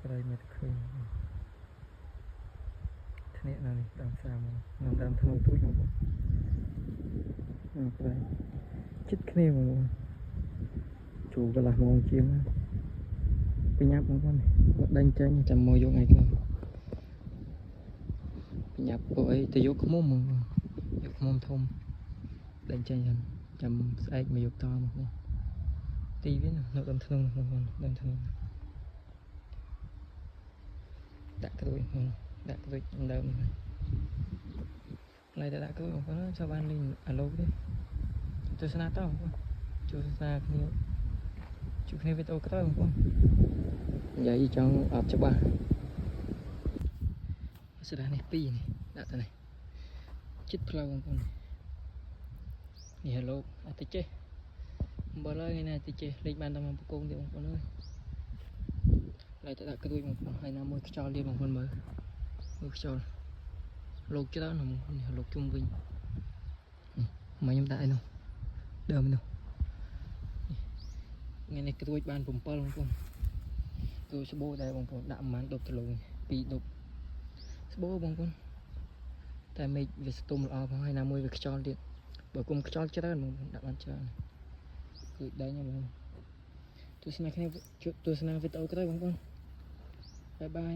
ប្រៃមេតឃើញគ្នានៅនេះដើមសាមកនៅដើមធ្នូទូចមកប្រៃចិត្តគ្នាមកជួកន្លះម៉ោងជាងបញ្ញាប់បងប្អូនមកដេញចេញចាំមកយកថ្ងៃខ្លះបញ្ញាប់ពួកអីទៅយកខ្មុំមកយកខ្មុំធំដេញចេញចាំស្អែកមកយកតមកទីវិញនៅដើមធ្នូបងប្អូនដើមធ្នូដាក់ក្រួយដាក់ក្រួយដើមនេះឡៃតែដាក់ក្រួយបងប្អូនចូលបានលេងអាឡូទេទស្សនាតបងប្អូនចូលទស្សនាគ្នាជួបគ្នាវីដេអូក្រោយបងប្អូននិយាយចង់អត់ច្បាស់ស្ដានេះពីរនេះដាក់ទៅនេះចិត្តផ្លូវបងប្អូននេះអាឡូអត់ទៅចេះបើឡើយថ្ងៃណាទៅចេះលេងបានតែមកបកងទេបងប្អូនអើយឡៃតែដាក់ក្រួយបងប្អូនហើយណាមួយខ្យល់ទៀតបងប្អូនមើលខ្យល់លោកច្រើនបងប្អូននេះលោកជុំវិញមកខ្ញុំដាក់ឯនោះដើមនោះថ្ងៃនេះក្រួយបាន7បងប្អូនក្រួយស្បូរដែរបងប្អូនដាក់ប្រហែល10គីឡូ2 10ស្បូរបងប្អូនតែមេឃវាស្ទុំល្អផងហើយណាមួយវាខ្យល់ទៀតបើគុំខ្យល់ច្រើនបងប្អូនដាក់បានច្រើនគឺដែងបងប្អូនទស្សនាគ្នាទស្សនាវីដេអូក្រោយបងប្អូនបាយបាយ